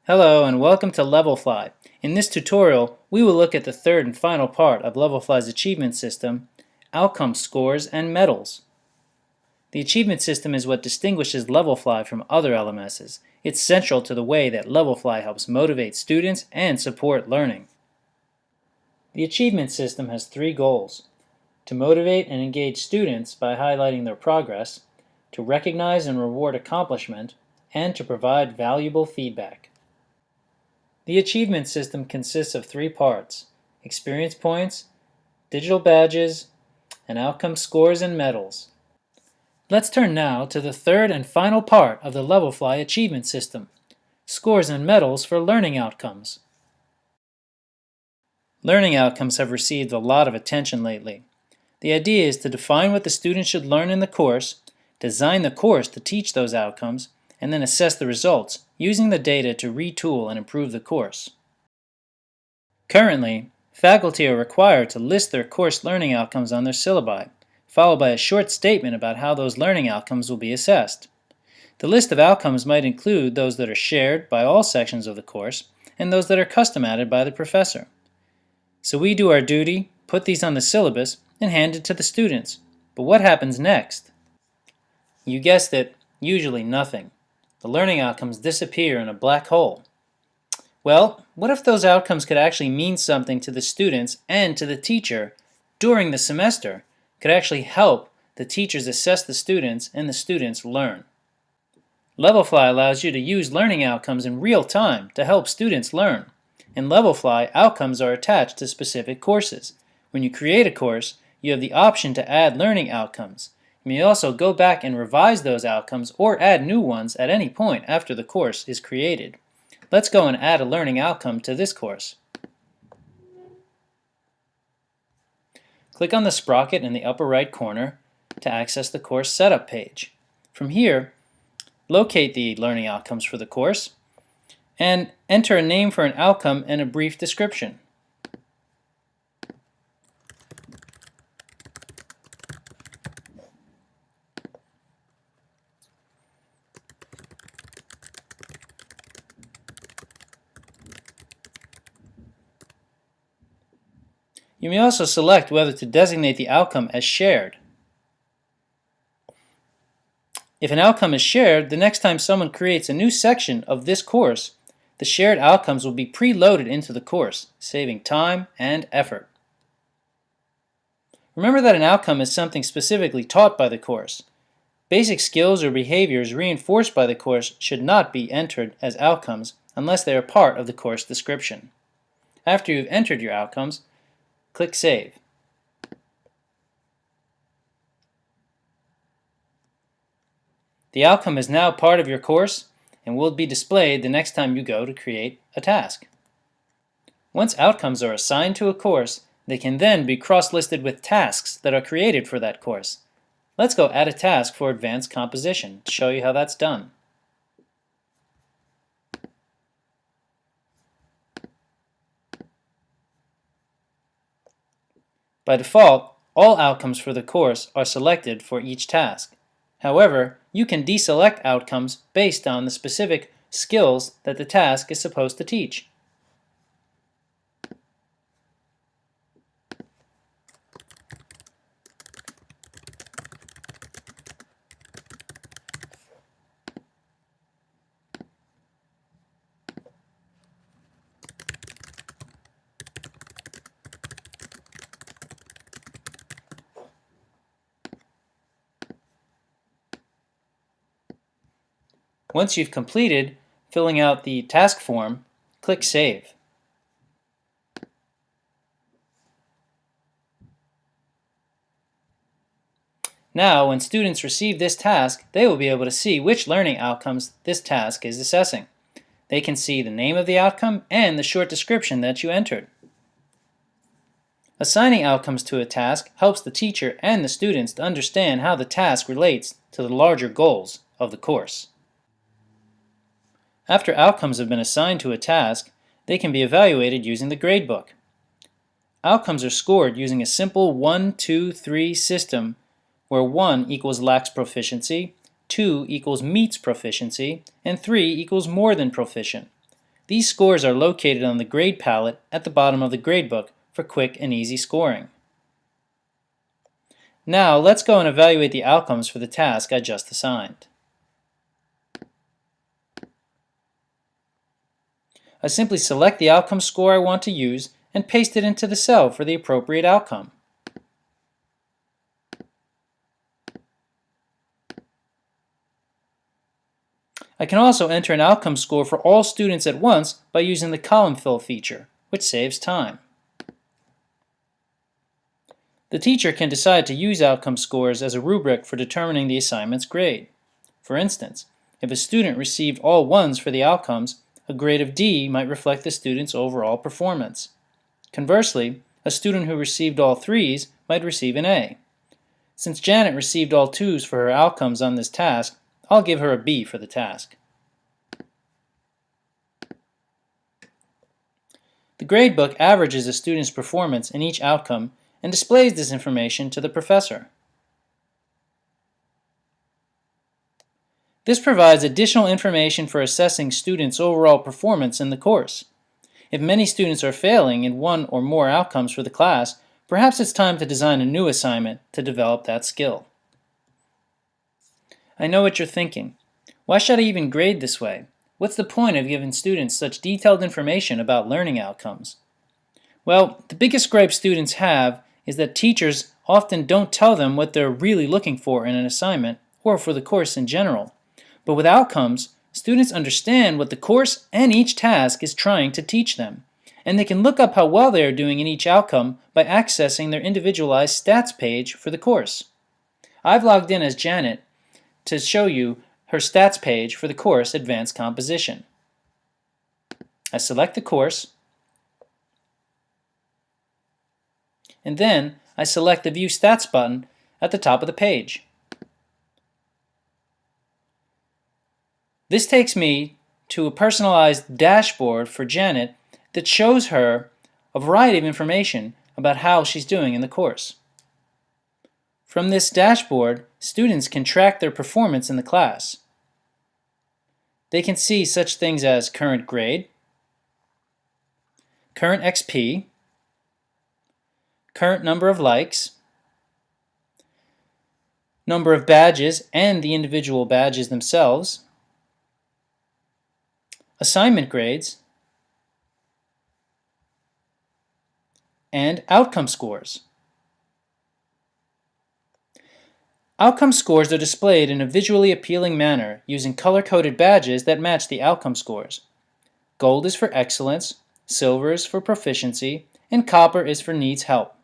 Hello and welcome to Levelfly. In this tutorial, we will look at the third and final part of Levelfly's achievement system, outcome scores and medals. The achievement system is what distinguishes Levelfly from other LMSs. It's central to the way that Levelfly helps motivate students and support learning. The achievement system has three goals: to motivate and engage students by highlighting their progress, to recognize and reward accomplishment, and to provide valuable feedback. The achievement system consists of three parts: experience points, digital badges, and outcome scores and medals. Let's turn now to the third and final part of the Levelfly achievement system: scores and medals for learning outcomes. Learning outcomes have received a lot of attention lately. The idea is to define what the student should learn in the course, design the course to teach those outcomes, and then assess the results, using the data to retool and improve the course. Currently, faculty are required to list their course learning outcomes on their syllabi, followed by a short statement about how those learning outcomes will be assessed. The list of outcomes might include those that are shared by all sections of the course and those that are custom added by the professor. So we do our duty, put these on the syllabus, and hand it to the students. But what happens next? You guessed it, usually nothing. The learning outcomes disappear in a black hole. Well, what if those outcomes could actually mean something to the students and to the teacher during the semester, could actually help the teachers assess the students and the students learn? Levelfly allows you to use learning outcomes in real time to help students learn. In Levelfly, outcomes are attached to specific courses. When you create a course, you have the option to add learning outcomes. You may also go back and revise those outcomes or add new ones at any point after the course is created. Let's go and add a learning outcome to this course. Click on the sprocket in the upper right corner to access the course setup page. From here, locate the learning outcomes for the course and enter a name for an outcome and a brief description. You may also select whether to designate the outcome as shared. If an outcome is shared, the next time someone creates a new section of this course, the shared outcomes will be preloaded into the course, saving time and effort. Remember that an outcome is something specifically taught by the course. Basic skills or behaviors reinforced by the course should not be entered as outcomes unless they are part of the course description. After you've entered your outcomes, click Save. The outcome is now part of your course and will be displayed the next time you go to create a task. Once outcomes are assigned to a course, they can then be cross-listed with tasks that are created for that course. Let's go add a task for advanced composition to show you how that's done. By default, all outcomes for the course are selected for each task. However, you can deselect outcomes based on the specific skills that the task is supposed to teach. Once you've completed filling out the task form, click Save. Now, when students receive this task, they will be able to see which learning outcomes this task is assessing. They can see the name of the outcome and the short description that you entered. Assigning outcomes to a task helps the teacher and the students to understand how the task relates to the larger goals of the course. After outcomes have been assigned to a task, they can be evaluated using the gradebook. Outcomes are scored using a simple 1, 2, 3 system where 1 equals lacks proficiency, 2 equals meets proficiency, and 3 equals more than proficient. These scores are located on the grade palette at the bottom of the gradebook for quick and easy scoring. Now let's go and evaluate the outcomes for the task I just assigned. I simply select the outcome score I want to use and paste it into the cell for the appropriate outcome. I can also enter an outcome score for all students at once by using the column fill feature, which saves time. The teacher can decide to use outcome scores as a rubric for determining the assignment's grade. For instance, if a student received all ones for the outcomes, a grade of D might reflect the student's overall performance. Conversely, a student who received all threes might receive an A. Since Janet received all twos for her outcomes on this task, I'll give her a B for the task. The gradebook averages a student's performance in each outcome and displays this information to the professor. This provides additional information for assessing students' overall performance in the course. If many students are failing in one or more outcomes for the class, perhaps it's time to design a new assignment to develop that skill. I know what you're thinking. Why should I even grade this way? What's the point of giving students such detailed information about learning outcomes? Well, the biggest gripe students have is that teachers often don't tell them what they're really looking for in an assignment or for the course in general. But with outcomes, students understand what the course and each task is trying to teach them, and they can look up how well they are doing in each outcome by accessing their individualized stats page for the course. I've logged in as Janet to show you her stats page for the course Advanced Composition. I select the course, and then I select the View Stats button at the top of the page. This takes me to a personalized dashboard for Janet that shows her a variety of information about how she's doing in the course. From this dashboard, students can track their performance in the class. They can see such things as current grade, current XP, current number of likes, number of badges and the individual badges themselves, assignment grades, and outcome scores. Outcome scores are displayed in a visually appealing manner using color-coded badges that match the outcome scores. Gold is for excellence, silver is for proficiency, and copper is for needs help.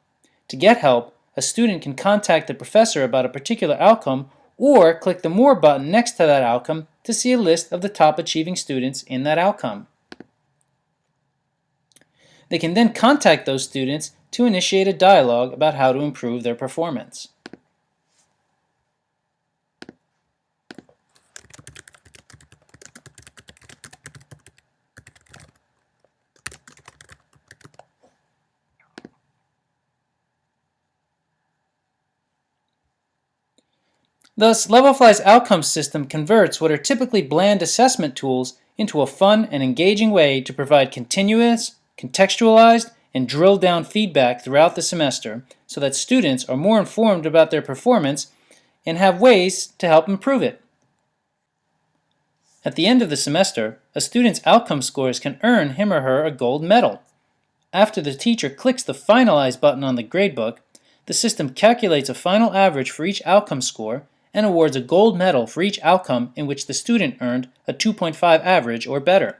To get help, a student can contact the professor about a particular outcome or click the More button next to that outcome to see a list of the top achieving students in that outcome. They can then contact those students to initiate a dialogue about how to improve their performance. Thus, Levelfly's outcomes system converts what are typically bland assessment tools into a fun and engaging way to provide continuous, contextualized, and drilled down feedback throughout the semester so that students are more informed about their performance and have ways to help improve it. At the end of the semester, a student's outcome scores can earn him or her a gold medal. After the teacher clicks the Finalize button on the gradebook, the system calculates a final average for each outcome score and awards a gold medal for each outcome in which the student earned a 2.5 average or better.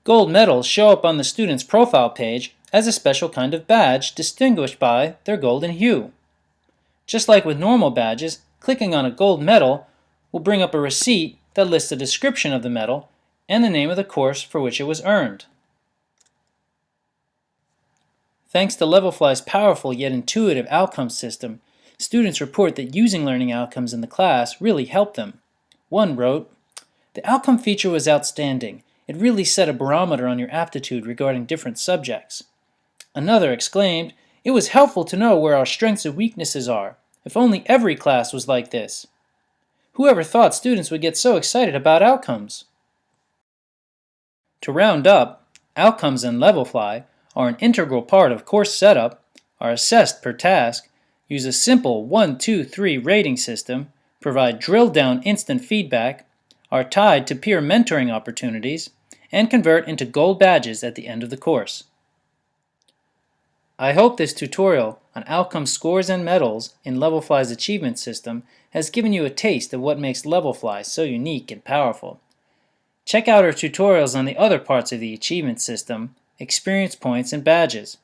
Gold medals show up on the student's profile page as a special kind of badge distinguished by their golden hue. Just like with normal badges, clicking on a gold medal will bring up a receipt that lists a description of the medal and the name of the course for which it was earned. Thanks to Levelfly's powerful yet intuitive outcome system, students report that using learning outcomes in the class really helped them. One wrote, "The outcome feature was outstanding. It really set a barometer on your aptitude regarding different subjects." Another exclaimed, "It was helpful to know where our strengths and weaknesses are. If only every class was like this." Whoever thought students would get so excited about outcomes? To round up, outcomes in Levelfly are an integral part of course setup, are assessed per task, use a simple 1, 2, 3 rating system, provide drilled-down instant feedback, are tied to peer mentoring opportunities, and convert into gold badges at the end of the course. I hope this tutorial on outcome scores and medals in Levelfly's achievement system has given you a taste of what makes Levelfly so unique and powerful. Check out our tutorials on the other parts of the achievement system, experience points, and badges.